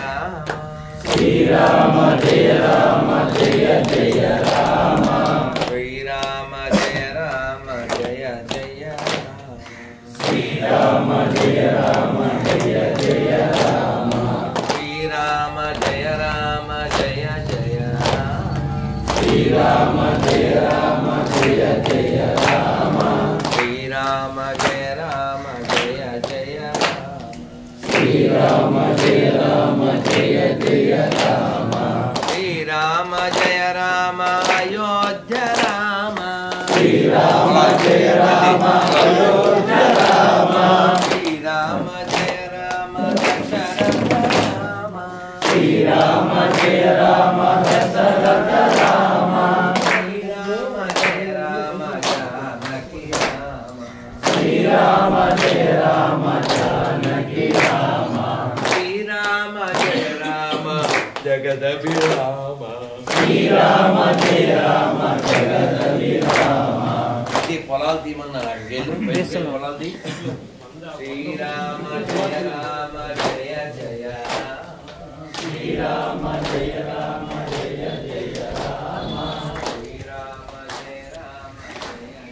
రామ శ్రీరామ జయ రామ జయ జయ రామ శ్రీరామ జయ రామ జయ జయ శ్రీరామ జయ రామ జయ జయ రామ శ్రీరామ జయ రామ జయ జయ శ్రీరామ జయ రామ జయ జయ రామ శ్రీరామ జయ రామ జయ జయ శ్రీరామ జయ రామ జయ జయ రామ శ్రీరామ జయ రామ అయోధ్య రామ శ్రీరామ జయ రామ అయోధ్య రామ శ్రీరామ జయ రామ దశరథ రామ శ్రీరామ జయ రామ దశరథ రామ శ్రీరామ జయ రామ జానకి రామ శ్రీరామ జయ రామ జానకి రామ శ్రీరామ జయ రామ జగదభిరామ శ్రీరామ జయ రామ జగదభిరామ ఇది పొలాలు తీయమన్నారు పొలాలు తీ శ్రీరామ జయ రామ జయ జయ శ్రీరామ జయ రామ జయ జయ రామ శ్రీరామ జయ రామ జయ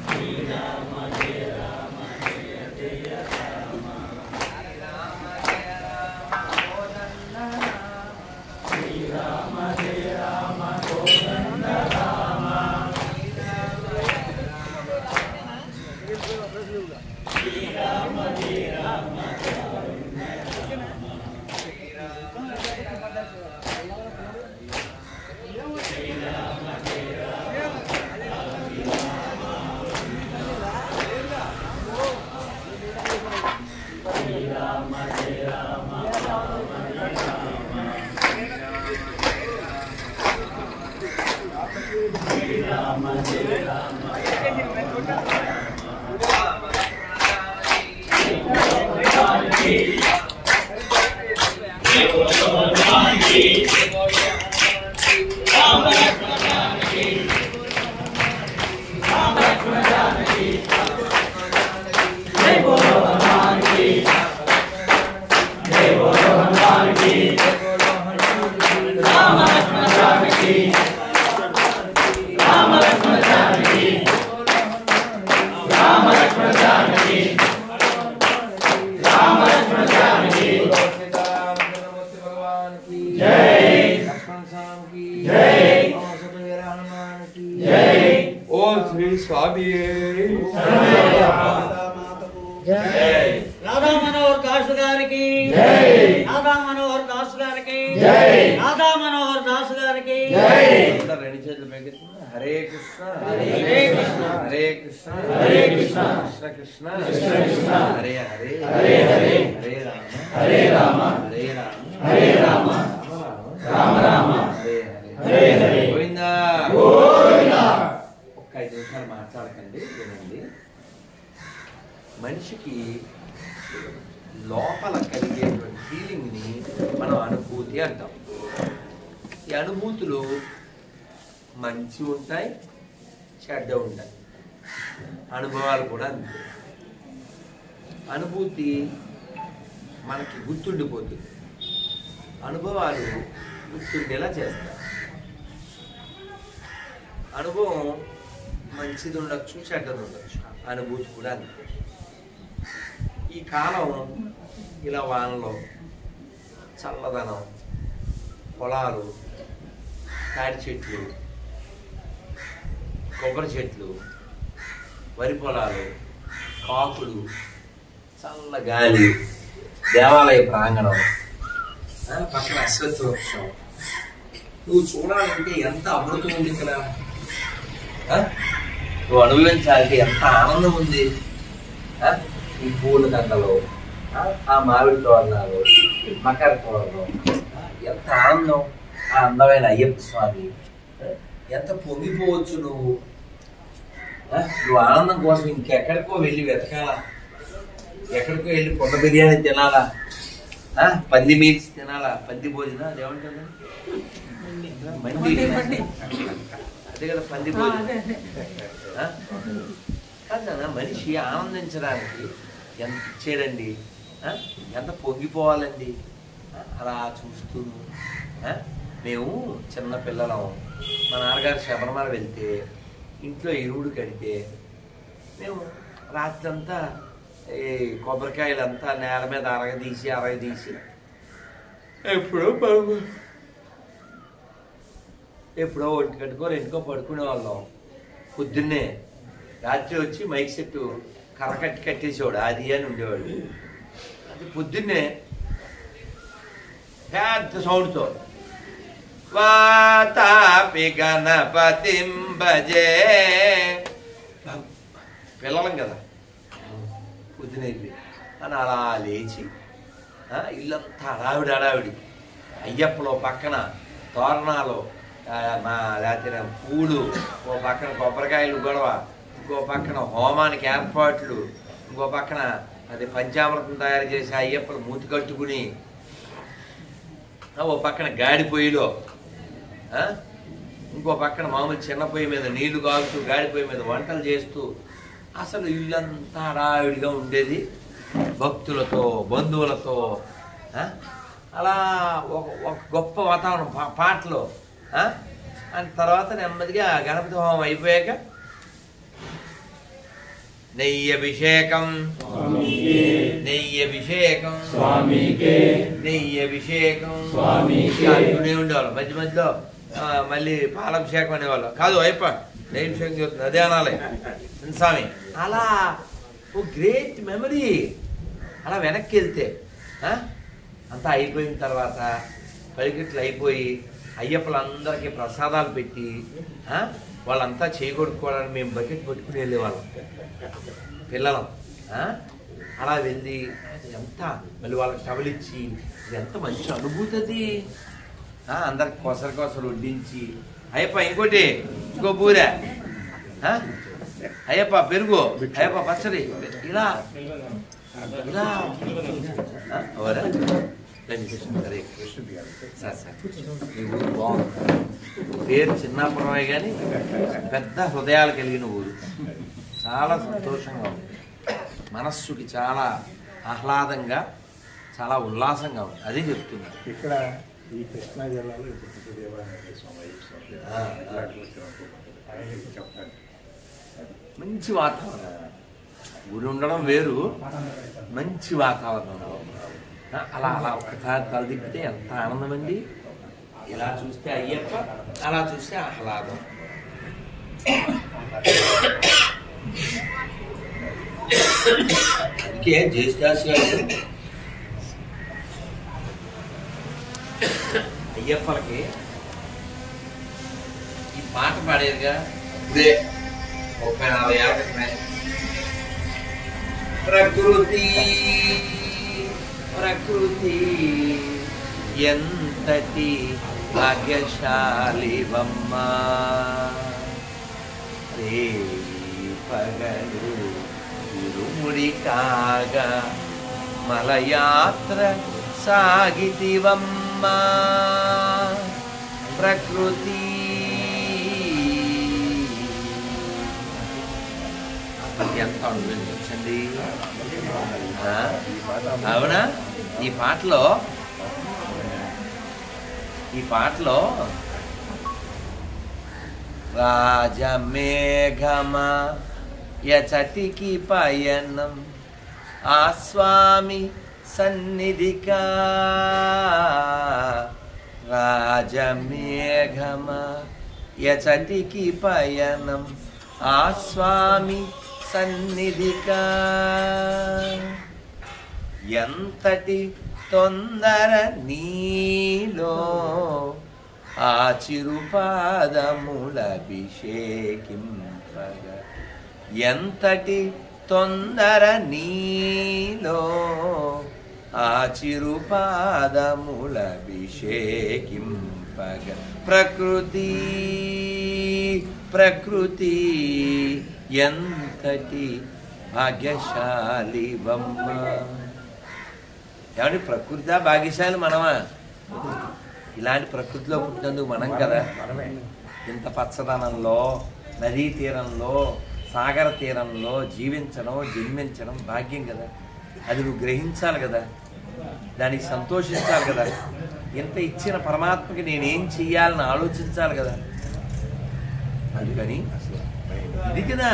శ్రీరామ జయ రామ జయ జయ రామ శ్రీరామ జయ రామ కోదండ రామ శ్రీరామ జయ రామ కోదండ రామ శ్రీరామ జయ రామ శ్రీరామ జయ రామ శ్రీరామ జయ రామ स्वामी राधा मनोहर दास गारी की जय राधा मनोहर दास गारी की जय राधा मनोहर दास गारी की जय हरे कृष्ण हरे कृष्ण हरे कृष्ण हरे कृष्ण कृष्ण कृष्ण कृष्ण कृष्ण हरे हरे हरे हरे हरे राम हरे राम हरे हरे राम राम राम राम हरे हरे हरे గోవిందా గోవిందా ఒక్క 5 నిమిషాలు మాట్లాడకండి వినండి. మనిషికి లోపల కలిగేటువంటి ఫీలింగ్ని మనం అనుభూతి అంటాం. ఈ అనుభూతులు మంచి ఉంటాయి, చెడ్డ ఉంటాయి. అనుభవాలు కూడా అంతే. అనుభూతి మనకి గుర్తుండిపోతుంది, అనుభవాలు గుర్తుండేలా చేస్తాయి. అనుభవం మంచిది ఉండొచ్చు, చెడ్డది ఉండొచ్చు, అనుభూతి కూడా అంతే. ఈ కాలం ఇలా వానలో చల్లదనం, పొలాలు, తాడి చెట్లు, కొబ్బరి చెట్లు, వరి పొలాలు, కాకులు, చల్ల గాలి, దేవాలయ ప్రాంగణం, పక్కన అశ్వత్థ వృక్షం, నువ్వు చూడాలంటే ఎంత అమృతం ఉంది ఇక్కడ. నువ్వు అనుభవించాలంటే ఎంత ఆనందం ఉంది. ఈ పూల దండలు, ఆ మామిడి తోరణాలు, మకర తోరణం, ఎంత ఆనందం. ఆ అందమైన అయ్యప్ప స్వామి, ఎంత పొంగిపోవచ్చు నువ్వు. నువ్వు ఆనందం కోసం ఇంకెక్కడికో వెళ్ళి వెతకాలా, ఎక్కడికో వెళ్ళి కొండ బిర్యానీ తినాలా, పంది మీల్స్ తినాలా, పంది భోజనం అదేమంటుంది, మండి, అదే కదా పంది భోజనం. కాదన్నా, మనిషి ఆనందించడానికి ఎంత ఇచ్చాడండి. ఎంత పొంగిపోవాలండి. అలా చూస్తూ మేము చిన్న పిల్లలం. మా నాన్నగారు శబరిమల వెళ్తే ఇంట్లో ఎరువుడు కడితే మేము రాత్రి అంతా ఈ కొబ్బరికాయలంతా నేల మీద అరగదీసి ఎప్పుడో 1 గంటకో 2కో పడుకునే వాళ్ళం. పొద్దున్నే రాత్రి వచ్చి మైక్ సెట్ కర్ర కట్టేసేవాడు, అది అని ఉండేవాడు. అది పొద్దున్నే పెద్ద సౌండ్తో వాతాపి గణపతిం భజే. పిల్లలం కదా, పొద్దునైపోయి అని అలా లేచి ఇల్లంతా హడావిడి. అయ్యప్పలో పక్కన తోరణాలు, లేకపోతే పూలు, ఓ పక్కన కొబ్బరికాయలు గొడవ, ఇంకో పక్కన హోమానికి ఏర్పాట్లు, ఇంకో పక్కన అది పంచామృతం తయారు చేసి అయ్యప్పలు మూతి కట్టుకుని, ఓ పక్కన గాడి పొయ్యిలో, ఇంకో పక్కన మామూలు చిన్న పొయ్యి మీద నీళ్లు కాగుతూ గాడి పొయ్యి మీద వంటలు చేస్తూ అసలు ఇల్లంతా హడావిడిగా ఉండేది. భక్తులతో, బంధువులతో అలా ఒక గొప్ప వాతావరణం. పాటలు అండ్ తర్వాత నెమ్మదిగా గణపతి హోమం అయిపోయాక నెయ్యభిషేకం అంటూనే ఉండేవాళ్ళు. మధ్య మధ్యలో మళ్ళీ పాలాభిషేకం అనేవాళ్ళు. కాదు అయిపో నెయ్యభిషేకం చేస్తుంది అదే అనాలి స్వామి. అలా ఓ గ్రేట్ మెమరీ. అలా వెనక్కి వెళ్తే అంతా అయిపోయిన తర్వాత పరిగెట్లు అయిపోయి అయ్యప్పలందరికీ ప్రసాదాలు పెట్టి వాళ్ళంతా చేయగొడుకోవడానికి మేము బకెట్ పట్టుకుని వెళ్ళేవాళ్ళం పిల్లలం. అలా వెళ్ళి ఎంత మళ్ళీ వాళ్ళకి టవలిచ్చి ఎంత మంచి అనుభూతి అది. అందరికి కొసరు వడ్డించి అయ్యప్ప ఇంకోటి ఇంకో బూరె, అయ్యప్ప పెరుగు, అయ్యప్ప పచ్చడి, ఇలా ఇలా పేరు చిన్నాపురమే కానీ పెద్ద హృదయాలు కలిగిన ఊరు. చాలా సంతోషంగా ఉంది, మనస్సుకి చాలా ఆహ్లాదంగా, చాలా ఉల్లాసంగా ఉంది. అదే చెప్తున్నారు. ఇక్కడ ఈ కృష్ణా జిల్లాలో మంచి వాతావరణం, ఊరు ఉండడం వేరు, మంచి వాతావరణం. అలా అలా ఒకసారి తలదిప్పితే ఎంత ఆనందం అండి. ఇలా చూస్తే అయ్యప్ప, అలా చూస్తే ఆహ్లాదం. అందుకే జయదాస్ గారు అయ్యప్పలకి ఈ పాట పాడేదిగా ఇదే 30-40 ఏళ్ళ క్రితమే. ప్రకృతి ప్రకృతి ఎంతటి భాగ్యశాలివమ్మా, రే పగలు ఇరుముడి కాగా మలయాత్ర సాగితివమ్మా. ప్రకృతి ఎంత అనుభవించండి. అవునా? ఈ పాటలో రాజమేఘమా యచటికి పయనం ఆ స్వామి సన్నిధికా, రాజమేఘమా యచటికి పయనం ఆ స్వామి సన్నిధికా. ఎంతటి తొందర నీలో ఆ చిరుపాదములభిషేకింపగా, ఎంతటి తొందర నీలో ఆ చిరుపాదములభిషేకింపగా. ప్రకృతి ప్రకృతి ఎంతటి భాగ్యశాలివమ్మ. ఏమంటే ప్రకృతి భాగ్యశాలి మనమా? ఇలాంటి ప్రకృతిలో పుట్టినందుకు మనం కదా. ఇంత పచ్చదనంలో, నదీ తీరంలో, సాగర తీరంలో జన్మించడం భాగ్యం కదా. అది నువ్వు గ్రహించాలి కదా, దానికి సంతోషించాలి కదా. ఎంత ఇచ్చిన పరమాత్మకి నేనేం చెయ్యాలని ఆలోచించాలి కదా. అందుకని ఇది కదా,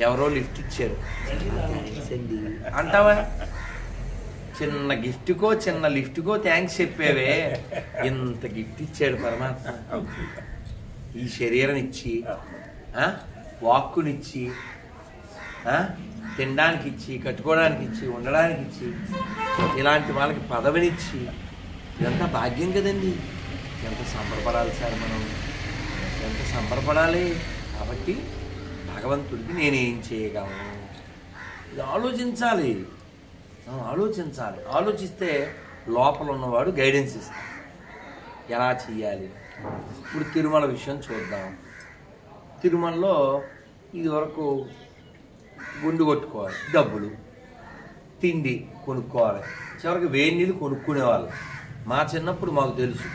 ఎవరో లిఫ్ట్ ఇచ్చారు అంటావా? చిన్న గిఫ్ట్కో చిన్న లిఫ్ట్కో థ్యాంక్స్ చెప్పేవే. ఇంత గిఫ్ట్ ఇచ్చాడు పరమాత్మ. ఈ శరీరం ఇచ్చి, వాక్కునిచ్చి, తినడానికి ఇచ్చి, కట్టుకోవడానికి ఇచ్చి, ఉండడానికి ఇచ్చి, ఇలాంటి వాళ్ళకి పదవినిచ్చి, ఇదంతా భాగ్యం కదండి. ఎంత సంబరపడాలి సార్ మనం, ఎంత సంబరపడాలి. కాబట్టి భగవంతుడికి నేనేం చేయగలను ఇది ఆలోచించాలి. ఆలోచించాలి. ఆలోచిస్తే లోపల ఉన్నవాడు గైడెన్స్ ఇస్తాడు ఎలా చెయ్యాలి. ఇప్పుడు తిరుమల విషయం చూద్దాం. తిరుమలలో ఇదివరకు గుండు కొట్టుకోవాలి, డబ్బులు, తిండి కొనుక్కోవాలి, చివరికి వేడి నీళ్ళు కొనుక్కునేవాళ్ళు. మా చిన్నప్పుడు మాకు తెలుసు,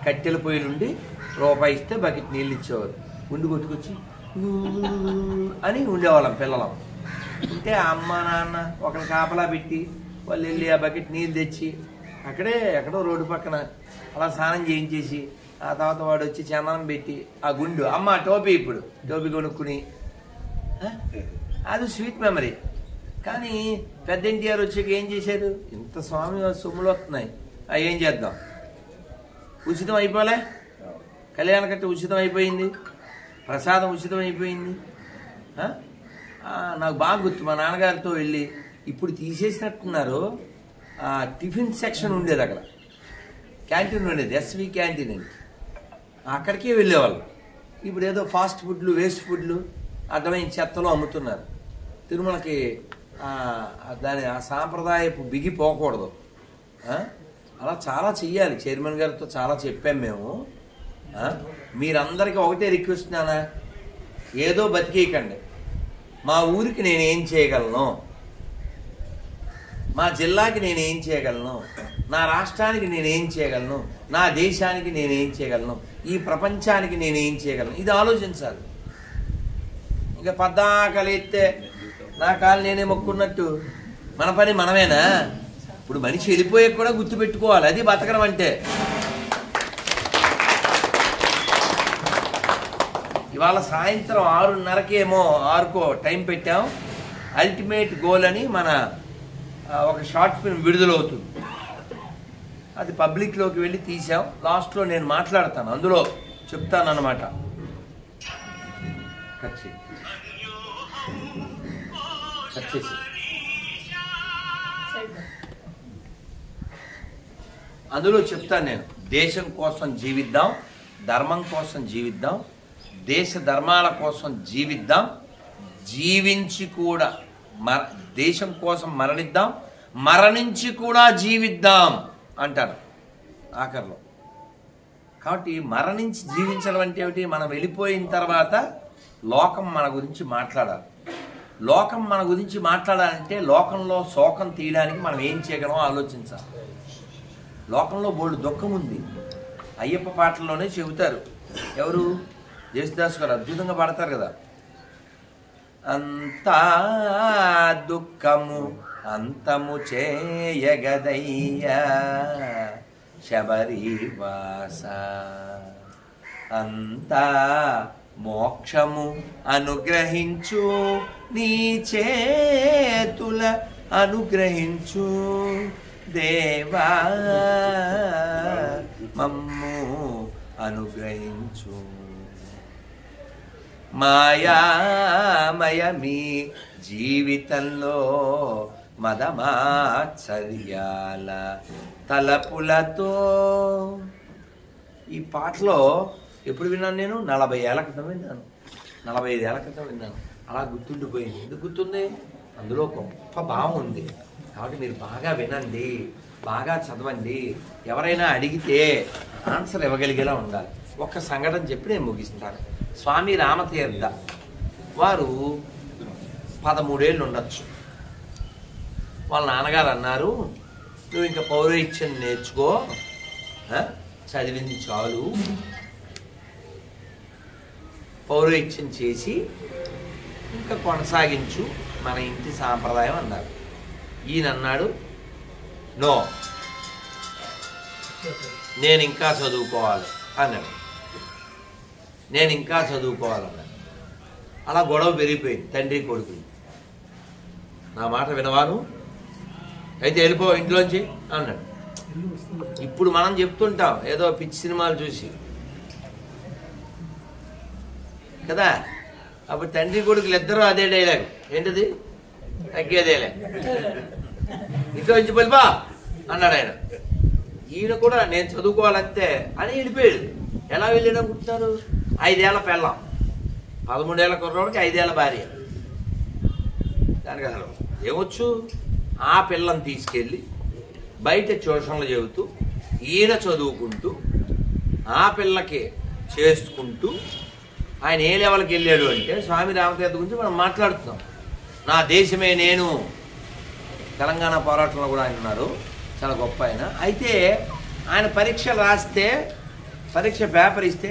కట్టెల పొయ్యి నుండి రూపాయి ఇస్తే బకెట్ నీళ్ళు ఇచ్చేవారు. గుండు కొట్టుకొచ్చి అని ఉండేవాళ్ళం పిల్లలం. ఉంటే అమ్మ నాన్న ఒకరిని కాపలా పెట్టి వాళ్ళు వెళ్ళి ఆ బకెట్ నీళ్ళు తెచ్చి అక్కడే ఎక్కడో రోడ్డు పక్కన అలా స్నానం చేయించేసి ఆ తర్వాత వాడు వచ్చి చందనం పెట్టి ఆ గుండు అమ్మ టోపీ, ఇప్పుడు టోపీ కొనుక్కుని, అది స్వీట్ మెమరీ. కానీ పెద్ద ఎన్టీఆర్ వచ్చాక ఏం చేశారు? ఇంత స్వామి సొమ్ములు వస్తున్నాయి, అవి ఏం చేద్దాం, ఉచితం అయిపోలే, కళ్యాణ కట్ట ఉచితం అయిపోయింది, ప్రసాదం ఉచితం అయిపోయింది. నాకు బాగా గుర్తు, మా నాన్నగారితో వెళ్ళి ఇప్పుడు తీసేసినట్టున్నారు. టిఫిన్ సెక్షన్ ఉండేది అక్కడ, క్యాంటీన్ ఉండేది, ఎస్వి క్యాంటీన్ అని, అక్కడికే వెళ్ళేవాళ్ళు. ఇప్పుడు ఏదో ఫాస్ట్ ఫుడ్లు, వేస్ట్ ఫుడ్లు అర్థమైన చెత్తలో అమ్ముతున్నారు. తిరుమలకి దాని ఆ సాంప్రదాయపు బిగిపోకూడదు. అలా చాలా చెయ్యాలి. చైర్మన్ గారితో చాలా చెప్పాం మేము. మీరందరికీ ఒకటే రిక్వెస్ట్ నానా, ఏదో బతికేయకండి. మా ఊరికి నేనేం చేయగలను, మా జిల్లాకి నేనేం చేయగలను, నా రాష్ట్రానికి నేనేం చేయగలను, నా దేశానికి నేనేం చేయగలను, ఈ ప్రపంచానికి నేనేం చేయగలను, ఇది ఆలోచించాలి. ఇంకా పద్దాకలెత్తే నా కాలు నేనే మొక్కున్నట్టు మన పని మనమేనా? ఇప్పుడు మనిషి వెళ్ళిపోయే కూడా గుర్తుపెట్టుకోవాలి, అది బతకడం అంటే. ఇవాళ సాయంత్రం 6:30కేమో 6కో టైం పెట్టాం. అల్టిమేట్ గోల్ అని మన ఒక షార్ట్ ఫిల్మ్ విడుదలవుతుంది. అది పబ్లిక్లోకి వెళ్ళి తీసాం. లాస్ట్లో నేను మాట్లాడతాను, అందులో చెప్తాను అన్నమాట. అందులో చెప్తాను నేను, దేశం కోసం జీవిద్దాం, ధర్మం కోసం జీవిద్దాం, దేశ ధర్మాల కోసం జీవిద్దాం, జీవించి కూడా దేశం కోసం మరణిద్దాం, మరణించి కూడా జీవిద్దాం అంటారు ఆఖరిలో. కాబట్టి మరణించి జీవించడం అంటే ఏమిటి? మనం వెళ్ళిపోయిన తర్వాత లోకం మన గురించి మాట్లాడాలి. లోకం మన గురించి మాట్లాడాలంటే లోకంలో శోకం తీయడానికి మనం ఏం చేయగలమో ఆలోచించాలి. లోకంలో బోల్డు దుఃఖం ఉంది. అయ్యప్ప పాటల్లోనే చెబుతారు. ఎవరు? యేసుదాస్ గారు అద్భుతంగా పాడతారు కదా, అంతా దుఃఖము అంతము చేయగదయ్యా శబరివాస, అంతా మోక్షము అనుగ్రహించు నీ చేతుల అనుగ్రహించు దేవా, మమ్ము అనుగ్రహించు. మాయామయమీ జీవితంలో మదమాచర్యాల తలపులతో. ఈ పాటలో ఎప్పుడు విన్నాను నేను? 40 ఏళ్ల క్రితం విన్నాను, 45 ఏళ్ల క్రితం విన్నాను. అలా గుర్తుండిపోయింది. ఎందుకు గుర్తుంది? అందులో గొప్ప భావం ఉంది. కాబట్టి మీరు బాగా వినండి, బాగా చదవండి. ఎవరైనా అడిగితే ఆన్సర్ ఇవ్వగలిగేలా ఉండాలి. ఒక్క సంఘటన చెప్పి నేను ముగిస్తాను. స్వామి రామతీర్థ వారు 13 ఏళ్ళు ఉండొచ్చు. వాళ్ళ నాన్నగారు అన్నారు, నువ్వు ఇంకా పౌరోహిత్యం నేర్చుకో, చదివింది చాలు, పౌరోహిత్యం చేసి ఇంకా కొనసాగించు మన ఇంటి సాంప్రదాయం అన్నారు. ఈయన అన్నాడు, నో, నేను ఇంకా చదువుకోవాలి అన్నాడు. నేను ఇంకా చదువుకోవాలన్నాడు. అలా గొడవ పెరిగిపోయింది తండ్రి కొడుకుని. నా మాట వినవాను, అయితే వెళ్ళిపో ఇంట్లోంచి అన్నాడు. ఇప్పుడు మనం చెప్తుంటాం ఏదో పిచ్చి సినిమాలు చూసి కదా. అప్పుడు తండ్రి కొడుకులు ఇద్దరూ అదే డైలాగ్, ఏంటిది, తగ్గేదేలే, ఇంట్లో నుంచి వెళ్ళిపా అన్నాడు ఆయన. ఈయన కూడా నేను చదువుకోవాలంతే అని వెళ్ళిపోయాడు. ఎలా వెళ్ళాడు అనుకుంటున్నారు? 5 ఏళ్ల పెళ్ళాం, 13 ఏళ్ల కుర్రోడికి 5 ఏళ్ల భార్య. దానికి అసలు ఏమొచ్చు? ఆ పిల్లని తీసుకెళ్ళి బయట ట్యూషన్లు చెబుతూ, ఈయన చదువుకుంటూ, ఆ పిల్లకి చేసుకుంటూ ఆయన ఏ లెవెల్కి వెళ్ళాడు అంటే, స్వామి రామతీర్థ గురించి మనం మాట్లాడుతున్నాం. నా దేశమే నేను, తెలంగాణ పోరాటంలో కూడా ఆయన ఉన్నారు, చాలా గొప్ప ఆయన. అయితే ఆయన పరీక్షలు రాస్తే, పరీక్ష పేపర్ ఇస్తే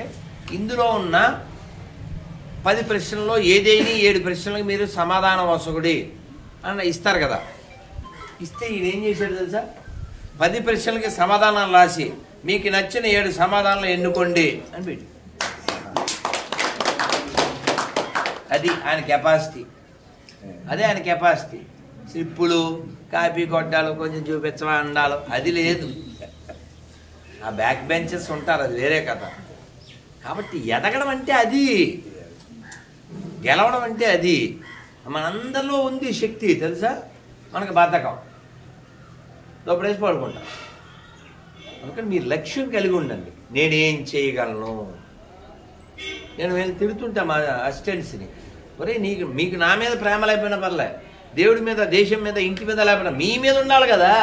ఇందులో ఉన్న 10 ప్రశ్నల్లో ఏదైనా 7 ప్రశ్నలకు మీరు సమాధానం వసగుడి అని ఇస్తారు కదా. ఇస్తే ఈయన ఏం చేశాడు తెలుసా? 10 ప్రశ్నలకి సమాధానాలు రాసి మీకు నచ్చిన 7 సమాధానాలు ఎన్నుకోండి అని పెట్టి, అది ఆయన కెపాసిటీ. అదే ఆయన కెపాసిటీ. స్లిప్పులు, కాపీ కొట్టాలు, కొంచెం చూపించవా అండాలు, అది లేదు. ఆ బ్యాక్ బెంచెస్ ఉంటారు, అది వేరే కథ. కాబట్టి ఎదగడం అంటే అది, గెలవడం అంటే అది. మనందరిలో ఉంది శక్తి తెలుసా. మనకు బద్ధకం, దొప్పడేసి పడుకుంటాం. అందుకని మీరు లక్ష్యం కలిగి ఉండండి. నేనేం చేయగలను. నేను వెళ్ళి తిడుతుంటా మా అసిస్టెంట్స్ని, ఒరే మీకు నా మీద ప్రేమ లేకపోయినా పర్లే, దేవుడి మీద, దేశం మీద, ఇంటి మీద లేకపోయినా మీ మీద ఉండాలి కదా.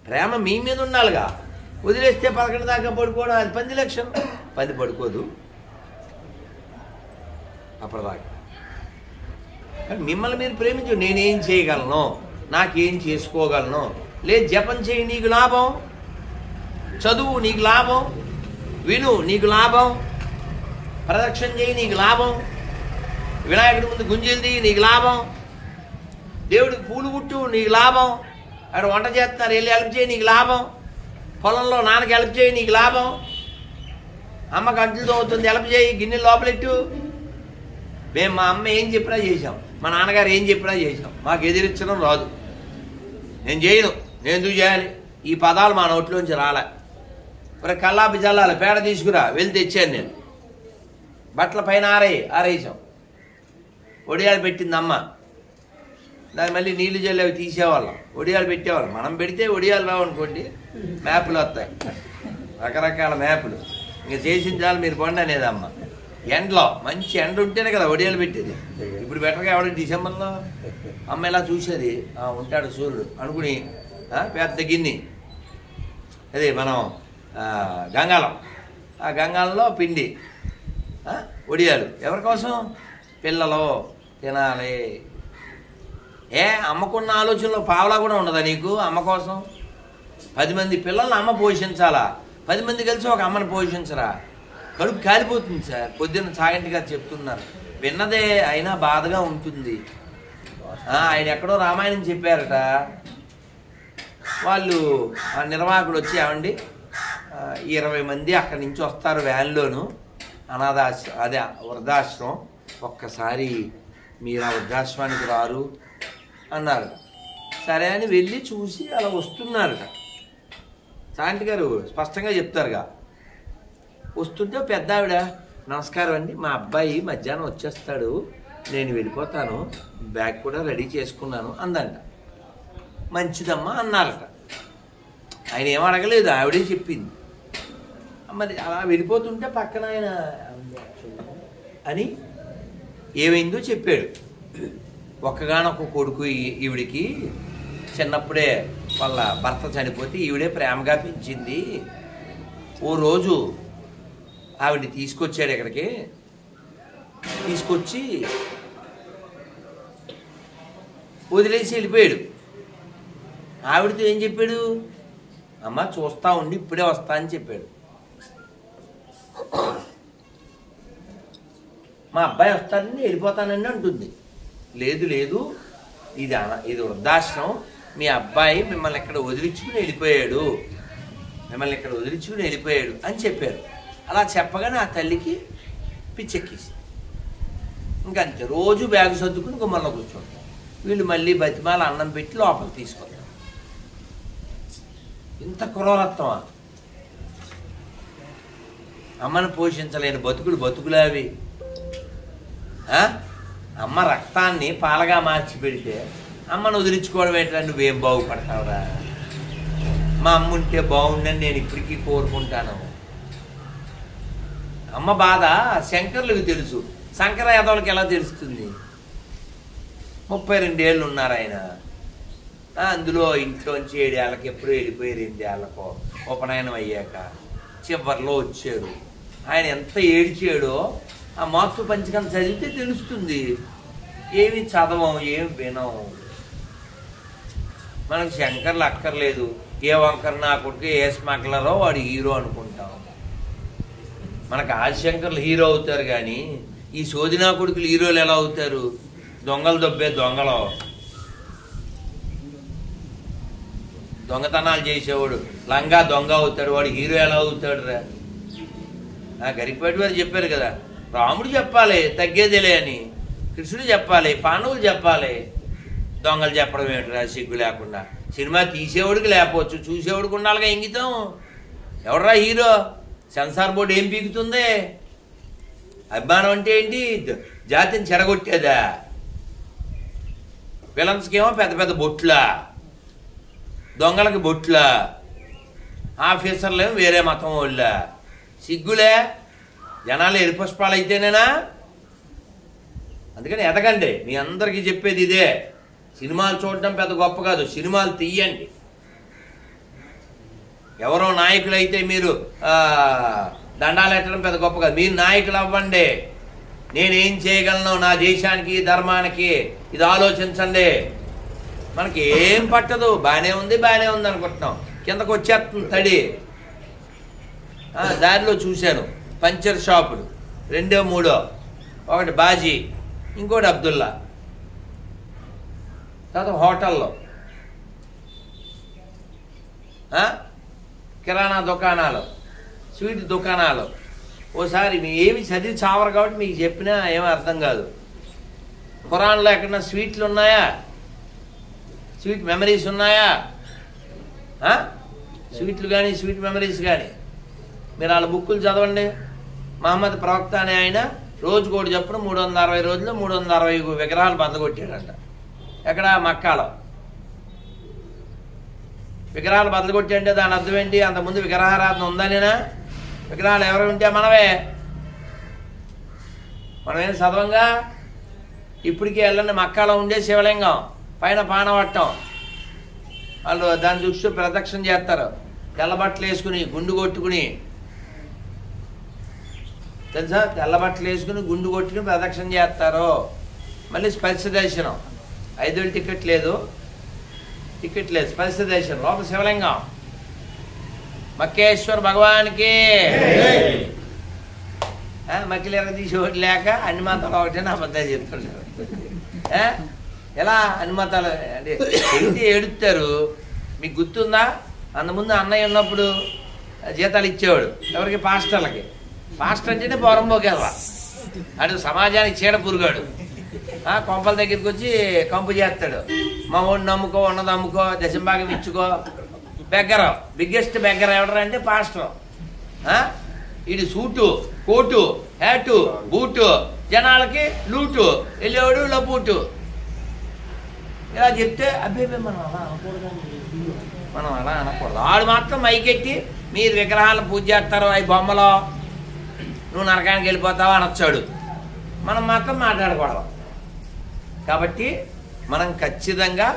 ప్రేమ మీ మీద ఉండాలిగా. వదిలేస్తే 11 దాకా పడుకోవడం అది 10 లక్షలు. 10 పడుకోదు అప్పటిదాకా. కానీ మిమ్మల్ని మీరు ప్రేమించు. నేనేం చేయగలను, నాకేం చేసుకోగలను. లేదు, జపం చేయి నీకు లాభం, చదువు నీకు లాభం, విను నీకు లాభం, ప్రదక్షిణ చేయి నీకు లాభం, వినాయకుడి ముందు గుంజీలు నీకు లాభం, దేవుడికి పూలు పుట్టు నీకు లాభం, అక్కడ వంట చేస్తున్నారు వెళ్ళి హెల్ప్ చేయి నీకు లాభం, పొలంలో నాన్నకి హెల్ప్ చేయి నీకు లాభం, అమ్మకి అంటులతో అవుతుంది హెల్ప్ చేయి, గిన్నె లోపలెట్టు. మేము మా అమ్మ ఏం చెప్పినా చేసాం, మా నాన్నగారు ఏం చెప్పినా చేసాం. మాకు ఎదిరించడం రాదు, నేను చేయను, నేను ఎందుకు చేయాలి. ఈ పదాలు మా నోట్లోంచి రాలే. మరి కల్లాపి చల్లాలి, పేడ తీసుకురా, వెళ్ళి తెచ్చాను నేను. బట్టల పైన ఆరేసాం, ఒడియాలు పెట్టింది అమ్మ, దాన్ని మళ్ళీ నీళ్లు జల్లి అవి తీసేవాళ్ళం, ఒడియాలు పెట్టేవాళ్ళం. మనం పెడితే ఒడియాలు రావనుకోండి, మ్యాపులు వస్తాయి, రకరకాల మ్యాపులు. ఇంకా చేసిన చాలు మీరు పండి అనేది అమ్మ. ఎండలో మంచి ఎండ ఉంటేనే కదా ఒడియాలు పెట్టేది. ఇప్పుడు బెటర్గా ఎవడ డిసెంబర్లో అమ్మ ఇలా చూసేది, ఉంటాడు సూర్యుడు అనుకుని పెద్ద గిన్నె, అదే మనం గంగాళం, ఆ గంగాళంలో పిండి, ఒడియాలు ఎవరి కోసం? పిల్లలు తినాలి. అమ్మకున్న ఆలోచనలో పావలా కూడా ఉండదా నీకు? అమ్మ కోసం 10 మంది పిల్లల్ని అమ్మ పోషించాలా? 10 మంది కలిసి ఒక అమ్మని పోషించరా? కడుపు కాలిపోతుంది సార్. పొద్దున్న సాగంటి గారు చెప్తున్నారు, విన్నదే అయినా బాధగా ఉంటుంది. ఆయన ఎక్కడో రామాయణం చెప్పారట. వాళ్ళు ఆ నిర్వాహకుడు వచ్చి, ఏమండి 20 మంది అక్కడి నుంచి వస్తారు వ్యాన్లోను, అదే వృద్ధాశ్రమం, ఒక్కసారి మీరు ఆ వృద్ధాశ్రమానికి రారు అన్నారు. సరే అని వెళ్ళి చూసి అలా వస్తున్నారట. శాంతి గారు స్పష్టంగా చెప్తారుగా. వస్తుంటే పెద్ద ఆవిడ, నమస్కారం అండి, మా అబ్బాయి మధ్యాహ్నం వచ్చేస్తాడు, నేను వెళ్ళిపోతాను, బ్యాగ్ కూడా రెడీ చేసుకున్నాను అందంట. మంచిదమ్మా అన్నారట. ఆయన ఏం అడగలేదు, ఆవిడే చెప్పింది. మరి అలా వెళ్ళిపోతుంటే పక్కన ఆయన అని ఏమైందో చెప్పాడు. ఒక్కగానొక్క కొడుకు ఈవిడికి, చిన్నప్పుడే వాళ్ళ భర్త చనిపోతే ఈవిడే ప్రేమగా పెంచింది. ఓ రోజు ఆవిడ్ని తీసుకొచ్చాడు ఇక్కడికి, తీసుకొచ్చి వదిలేసి వెళ్ళిపోయాడు. ఆవిడతో ఏం చెప్పాడు? అమ్మ చూస్తా ఉండి ఇప్పుడే వస్తా అని చెప్పాడు. మా అబ్బాయి వస్తానని వెళ్ళిపోతానండి అంటుంది. లేదు లేదు, ఇది వృద్ధాశ్రమం, మీ అబ్బాయి మిమ్మల్ని ఇక్కడ వదిలించుకుని వెళ్ళిపోయాడు అని చెప్పారు. అలా చెప్పగానే ఆ తల్లికి పిచ్చెక్కేసి ఇంకంతే. రోజు బ్యాగు సర్దుకుని గుమ్మల్లో కూర్చుంటాం. వీళ్ళు మళ్ళీ బతిమాల అన్నం పెట్టి లోపల తీసుకొస్తాం. ఇంత క్రూరత్వమా? అమ్మను పోషించలేని బతుకులు అవి. అమ్మ రక్తాన్ని పాలగా మార్చి పెడితే అమ్మను వదిలించుకోవడం ఏంటంటే నువ్వేం బాగుపడతావురా? మా అమ్మ ఉంటే బాగుండని నేను ఇప్పటికీ కోరుకుంటాను. అమ్మ బాధ శంకర్లకు తెలుసు, శంకర యాదవులకి ఎలా తెలుస్తుంది? 32 ఏళ్ళు ఉన్నారు ఆయన. అందులో ఇంట్లోంచి 7 ఏళ్ళకి ఎప్పుడూ వెళ్ళిపోయి 2 ఏళ్ళకో ఉపనయనం అయ్యాక చివరిలో వచ్చాడు. ఆయన ఎంత ఏడ్చాడో ఆ మాతృ పంచకం చదివితే తెలుస్తుంది. ఏమి చదవం, ఏమి వినం. మనకు శంకర్లు అక్కర్లేదు. ఏ వంకర్ నా కొడుకు ఏ స్మగ్లరో వాడు హీరో అనుకుంటాం. మనకు ఆదిశంకర్లు హీరో అవుతారు కానీ ఈ సోదినా కొడుకులు హీరోలు ఎలా అవుతారు? దొంగలు దొబ్బే దొంగలో, దొంగతనాలు చేసేవాడు లంగా దొంగ అవుతాడు. వాడు హీరో ఎలా అవుతాడు రా? గరికపాటి వారు చెప్పారు కదా, రాముడు చెప్పాలి తగ్గేదిలే అని, కృష్ణుడు చెప్పాలి, పాండవులు చెప్పాలి, దొంగలు చెప్పడం ఏమిటిరా సిగ్గు లేకుండా? సినిమా తీసేవాడికి లేకపోవచ్చు, చూసేవాడికి ఉండాలిగా ఇంగితం. ఎవడరా హీరో? సెన్సార్ బోర్డు ఏం పీకుతుంది? అభిమానం అంటే ఏంటి? జాతిని చెడగొట్టేదా? విలన్స్కి ఏమో పెద్ద పెద్ద బొట్లా, దొంగలకి బొట్లా, ఆఫీసర్లేమో వేరే మతం వాళ్ళ. సిగ్గులే? జనాలు ఎరుపుష్పాలు అయితేనేనా? అందుకని ఎదగండి. మీ అందరికీ చెప్పేది ఇదే. సినిమాలు చూడటం పెద్ద గొప్ప కాదు, సినిమాలు తీయండి. ఎవరో నాయకులు అయితే మీరు దండాలు ఎట్టడం పెద్ద గొప్ప కాదు. మీరు నాయకులు అవ్వండి. నేనేం చేయగలను నా దేశానికి ధర్మానికి, ఇది ఆలోచించండి. మనకి ఏం పట్టదు, బాగానే ఉంది అనుకుంటున్నాం, కిందకు వచ్చేస్తుంది తడి. దారిలో చూశాను పంచర్ షాపులు, 2 3, ఒకటి బాజీ, ఇంకోటి అబ్దుల్లా, తర్వాత హోటల్లో కిరాణా దుకాణాలు, స్వీట్ దుకాణాలు. ఓసారి మీ ఏమి చదివి చావరు కాబట్టి మీకు చెప్పినా ఏమీ అర్థం కాదు. ఖురాన్లో ఎక్కడన్నా స్వీట్లు ఉన్నాయా? స్వీట్ మెమరీస్ ఉన్నాయా? స్వీట్లు కానీ స్వీట్ మెమరీస్ కానీ మీరు వాళ్ళ బుక్కులు చదవండి. మహమ్మద్ ప్రవక్త అనే ఆయన రోజుకోటి చొప్పున 360 రోజుల్లో 360 విగ్రహాలు బద్దగొట్టాడంట. ఎక్కడ? మక్కాలో. విగ్రహాలు బద్దగొట్టాడంటే దాని అర్థం ఏంటి? అంతకుముందు విగ్రహారాధన ఉందనేనా? విగ్రహాలు ఎవరు ఉంటే మనమేం చదవంగా. ఇప్పటికీ వెళ్ళండి, మక్కాలో ఉండే శివలింగం పైన పానవట్టం, వాళ్ళు దాని చూస్తూ ప్రదక్షిణ చేస్తారు. తెల్లబట్టలు వేసుకుని గుండు కొట్టుకుని, తెలుసా? తెల్లబట్టలు వేసుకుని గుండు కొట్టుకుని ప్రదక్షిణ చేస్తారు. మళ్ళీ స్పర్శ దర్శనం, 5,000 టికెట్ లేదు, స్పర్శ దర్శనం. లోపల శివలింగం. మక్కేశ్వర్ భగవానికి మక్కిలు ఎరగదీసి ఒకటి లేక అన్ని మతాలు ఒకటే అబద్ధాలు చెప్తుంటారు. ఎలా అన్ని మతాలు అంటే ఏడుస్తారు. మీకు గుర్తుందా? అంతకుముందు అన్నయ్య ఉన్నప్పుడు జీతాలు ఇచ్చేవాడు ఎవరికి? పాస్టర్లకి. పాస్టర్ అంటేనే పొరంబోకెళ్ళ, అటు సమాజానికి చీడ పురుగాడు. కొంపల దగ్గరికి వచ్చి కంపు చేస్తాడు. మా ఓడిని నమ్ముకో, ఉన్నది అమ్ముకో, దశంభాగం ఇచ్చుకో. బెగ్గరం, బిగ్గెస్ట్ బెగ్గర ఎవడరంటే పాస్టర్. ఇది సూటు, కోటు, హ్యాటు, బూటు, జనాలకి లూటు, వెళ్ళేవాడు లబూటు. ఇలా చెప్తే అబ్బే మనం అలా అనకూడదు. వాడు మాత్రం మైకెట్టి మీరు విగ్రహాలను పూజ చేస్తారు, అవి బొమ్మలో, నువ్వు నరకానికి వెళ్ళిపోతావా అనొచ్చాడు. మనం మాత్రం మాట్లాడకూడదు. కాబట్టి మనం ఖచ్చితంగా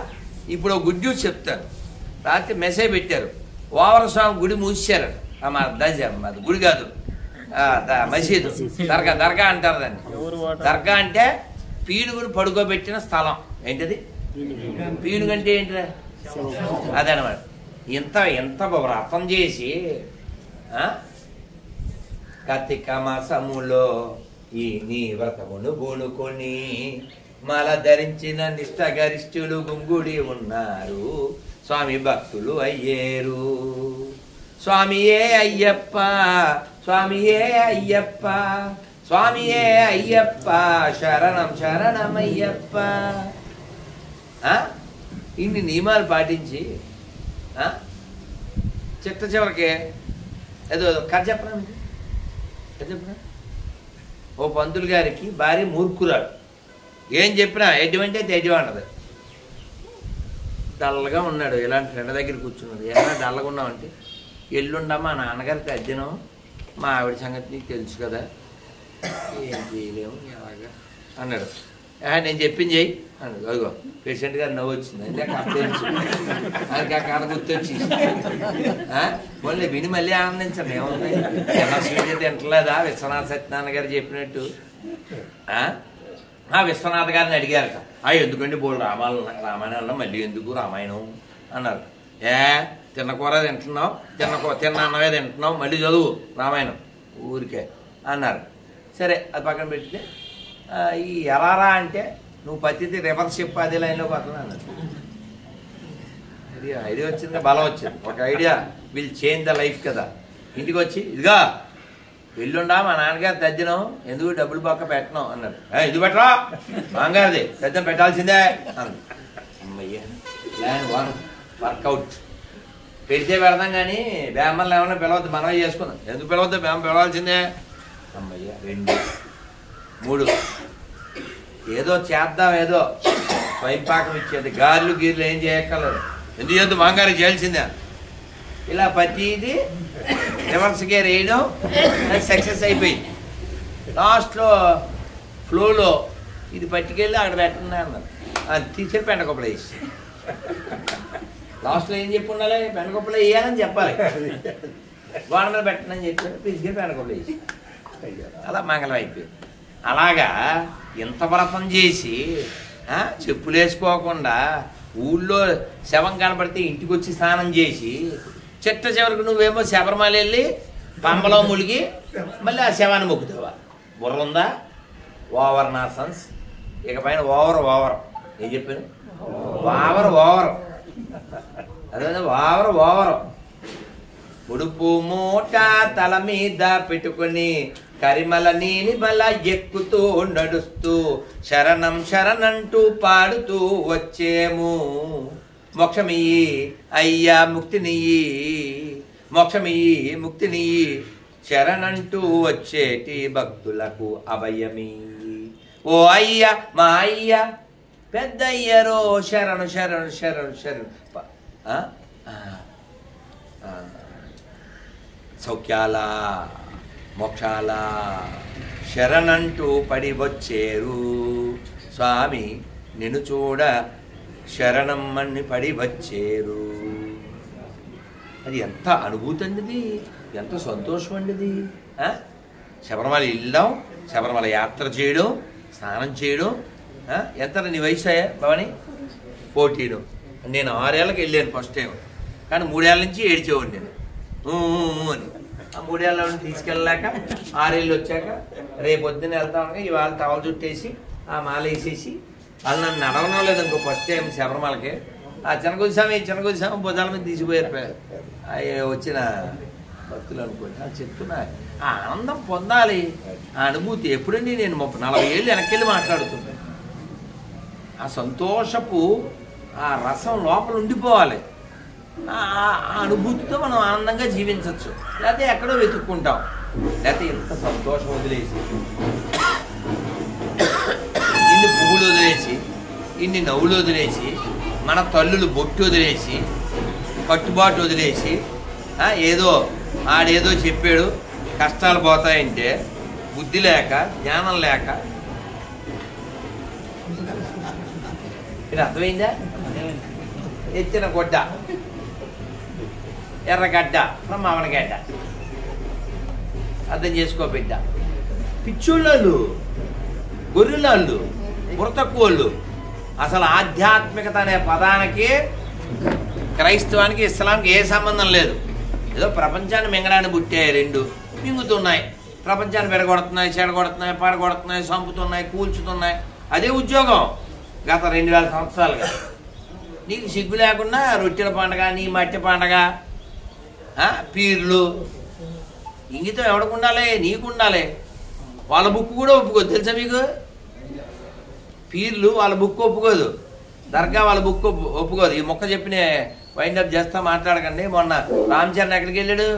ఇప్పుడు గుడ్ న్యూస్ చెప్తాను. రాత్రి మెసేజ్ పెట్టారు, ఓవరస్వామి గుడి మూసారు. మా అది గుడి కాదు, మసీదు, దర్గా అంటారు దాన్ని. దర్గా అంటే పీనుగుని పడుకోబెట్టిన స్థలం. ఏంటిది? పీనుగు అంటే ఏంటిరా? అదనమాట. ఎంత వ్రతం చేసి కార్తీక మాసములో ఈ నీ వ్రతమును పూనుకొని మాల ధరించిన నిష్ఠ గరిష్ఠులు గుంగుడి ఉన్నారు స్వామి భక్తులు అయ్యేరు స్వామియే అయ్యప్ప స్వామియే అయ్యప్ప స్వామియే అయ్యప్ప శరణం శరణమయ్యప్ప. ఇన్ని నియమాలు పాటించి చిట్ట చివరికి ఏదో కథ చెప్పరా మీకు, కథ చెప్పరా? ఓ పంతులు గారికి భార్య మూర్ఖురాడు, ఏం చెప్పినా ఎటువంటి తెడ్డి అంటది. డల్గా ఉన్నాడు, ఇలాంటి ఫ్రెండ్ దగ్గర కూర్చున్నాడు. ఏమైనా డల్గా ఉన్నామంటే ఎల్లుండమ్మా నాన్నగారి తద్దినం, మా ఆవిడ సంగతి నీకు తెలుసు కదా, ఏం చేయలేము ఎలాగా అన్నాడు. నేను చెప్పింది చెయ్యి అన్నాడు. అదిగో పేషెంట్ గారు నవ్వు వచ్చింది, అంటే కథ తెలుసు ఆయనకి ఆ కథ గుర్తొచ్చి మళ్ళీ విని మళ్ళీ ఆనందించండి. ఏముంది స్వీట్ తింటలేదా విశ్వనాథ సత్యనారాయణ గారు చెప్పినట్టు? విశ్వనాథ్ గారిని అడిగారట, ఎందుకండి బోళ్ళు రామాయణంలో మళ్ళీ ఎందుకు రామాయణం అన్నారు. తిన్నకూర తింటున్నావు, తిన్న అన్నమే తింటున్నావు, మళ్ళీ చదువు రామాయణం ఊరికే అన్నారు. సరే అది పక్కన పెట్టితే ఈ ఎరారా అంటే నువ్వు పత్తి రివర్స్ చెప్పు అదే లైన్లోకి వస్తున్నా అన్నారు. ఐడియా వచ్చింది, బలం వచ్చింది. ఒక idea will change the life కదా. ఇంటికి వచ్చి ఇదిగా వెళ్ళుండా మా నాన్నగారు తద్దినం, ఎందుకు డబ్బులు పక్క పెట్టను అన్నారు. ఎందుకు పెట్టరా నాన్నగారిది తద్దినం పెట్టాల్సిందే అన్నారు. అమ్మయ్య ప్లాన్ వర్కౌట్. పెడితే పెడదాం కానీ బేమల్ని ఏమన్నా పిలవద్దు, మనమే చేసుకుందాం. ఎందుకు పిలవద్దు, బేమ పిలవాల్సిందే. అమ్మయ్య 2 3 ఏదో చేద్దాం, ఏదో స్వయంపాకం ఇచ్చేది, గారెలు గీర్లు ఏం చేయక్కర్లేదు, ఎందుకు చేద్దు మాంగారికి చేయాల్సిందే. ఇలా ప్రతిదీ రివర్స్ గేర్ వేయడం సక్సెస్ అయిపోయింది. లాస్ట్లో ఫ్లోలో ఇది పట్టుకెళ్ళి అక్కడ పెట్టండి అన్నారు. అది తీసేది పెండకొప్పలు వేసి లాస్ట్లో ఏం చెప్పి ఉండాలి, పెండకొప్పలు వేయాలని చెప్పాలి, గోడ మీద పెట్టండి అని చెప్పి తీసుకెళ్ళి పెండకొప్పలు వేసి అలా మంగళం అయిపోయింది. అలాగా ఇంత వ్రతం చేసి చెప్పులు వేసుకోకుండా ఊళ్ళో శవం కనపడితే ఇంటికి వచ్చి స్నానం చేసి చిట్ట చివరికి నువ్వేమో శబరిమల వెళ్ళి పంబలో ములిగి మళ్ళీ ఆ శవాన్ని మొక్కుతావా? బుర్ర ఉందా? ఓవర్ నాసన్స్. ఇకపైన ఓవర్ ఏం చెప్పాను? ఓవర్ అదే ఓవర్. ఉడుపు మూట తల మీద పెట్టుకుని కరిమల నీలి బల ఎక్కుతూ నడుస్తూ శరణం శరణంటూ పాడుతూ వచ్చేము. మోక్షమియ్యి అయ్యా ముక్తినియ్యి, మోక్షమియ్యి ముక్తినియ్యి, శరణంటూ వచ్చేటి భక్తులకు అభయమియ్యి. ఓ అయ్యా మా అయ్యా పెద్దయ్యరో శరణు శరణు శరణు శరణు. సౌఖ్యాల మోక్షాల శరణంటూ పడి వచ్చేరు స్వామి నిన్ను చూడ శరణమ్మని పడి వచ్చేరు. అది ఎంత అనుభూతి అండిది, ఎంత సంతోషం అండిది. శబరిమల వెళ్ళడం, శబరిమల యాత్ర చేయడం, స్నానం చేయడం. ఎంత నీ వయసు భవాని? 14. నేను 6 ఏళ్ళకి వెళ్ళాను ఫస్ట్ టైం, కానీ 3 ఏళ్ళ నుంచి ఏడ్చేవాడిని నేను అని. ఆ 3 ఏళ్ళ తీసుకెళ్ళలేక 6 ఏళ్ళు వచ్చాక రేపు పొద్దున్న వెళ్తా ఉండగా ఇవాళ టవల్ చుట్టేసి ఆ మాల వేసేసి వాళ్ళు నన్ను నడవడం లేదు ఇంకో ఫస్ట్ టైం శబరిమలకి. ఆ చిన్నకొద్దిసామి భుజాల మీద తీసిపోయారు వచ్చిన భక్తులు అనుకోండి. అది చెప్తున్నా, ఆ ఆనందం పొందాలి, ఆ అనుభూతి. ఎప్పుడండి నేను 40 ఏళ్ళు వెనక్కి మాట్లాడుతున్నాను. ఆ సంతోషపు ఆ రసం లోపల ఉండిపోవాలి. ఆ అనుభూతితో మనం ఆనందంగా జీవించవచ్చు. లేకపోతే ఎక్కడో వెతుక్కుంటాం, లేకపోతే ఇంత సంతోషం వదిలేసి, ఇన్ని పువ్వులు వదిలేసి, ఇన్ని నవ్వులు వదిలేసి, మన తల్లులు బొట్టు వదిలేసి, కట్టుబాటు వదిలేసి, ఏదో ఆడేదో చెప్పాడు కష్టాలు పోతాయంటే బుద్ధి లేక జ్ఞానం లేక. ఇది అర్థమైందా? ఎత్తిన గొడ్డ, ఎర్రగడ్డ, మామలగడ్డ, అర్థం చేసుకో బిడ్డ. పిచ్చోళ్ళు, గొర్రెలు, బుర్ర తక్కువ వాళ్ళు. అసలు ఆధ్యాత్మికత అనే పదానికి క్రైస్తవానికి ఇస్లాంకి ఏ సంబంధం లేదు. ఏదో ప్రపంచాన్ని మింగడానికి పుట్టాయి, 2 మింగుతున్నాయి. ప్రపంచాన్ని విడగొడుతున్నాయి, చెడగొడుతున్నాయి, పడగొడుతున్నాయి, చంపుతున్నాయి, కూల్చుతున్నాయి. అదే ఉద్యోగం గత 2000 సంవత్సరాలుగా. నీకు సిగ్గు లేకుండా రొట్టెల పండగ, నీ మట్టి పండగ, పీర్లు, ఇంగితం ఎవరికి ఉండాలి? నీకు ఉండాలి. వాళ్ళ బుక్ కూడా ఒప్పుకోదు తెలుసా మీకు? పీర్లు వాళ్ళ బుక్ ఒప్పుకోదు, దర్గా వాళ్ళ బుక్ ఒప్పుకోదు. ఈ మొక్క చెప్పిన వైండప్ చేస్తా, మాట్లాడకండి. మొన్న రామ్ చరణ్ ఎక్కడికి వెళ్ళాడు?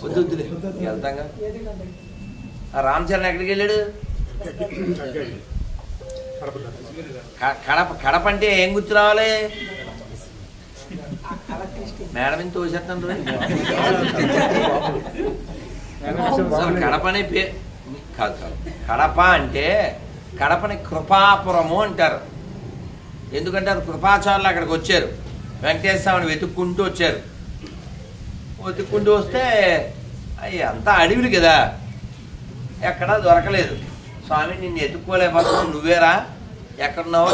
వద్దులే వెళ్తాగా. రామ్ చరణ్ ఎక్కడికి వెళ్ళాడు? కడప అంటే ఏం గుర్తు రావాలి? మేడం ఇంత తోసేస్తాను. కడప అనే పేరు కాదు. కడప అంటే కడపని కృపాపురము అంటారు. ఎందుకంటే అది కృపాచారులు అక్కడికి వచ్చారు, వెంకటేశ్వర స్వామిని వెతుక్కుంటూ వచ్చారు. వెతుక్కుంటూ వస్తే అవి అంతా అడవులు కదా, ఎక్కడా దొరకలేదు. స్వామి నిన్ను ఎత్తుక్కోలేకపోతున్నావు, నువ్వేరా, ఎక్కడున్నావో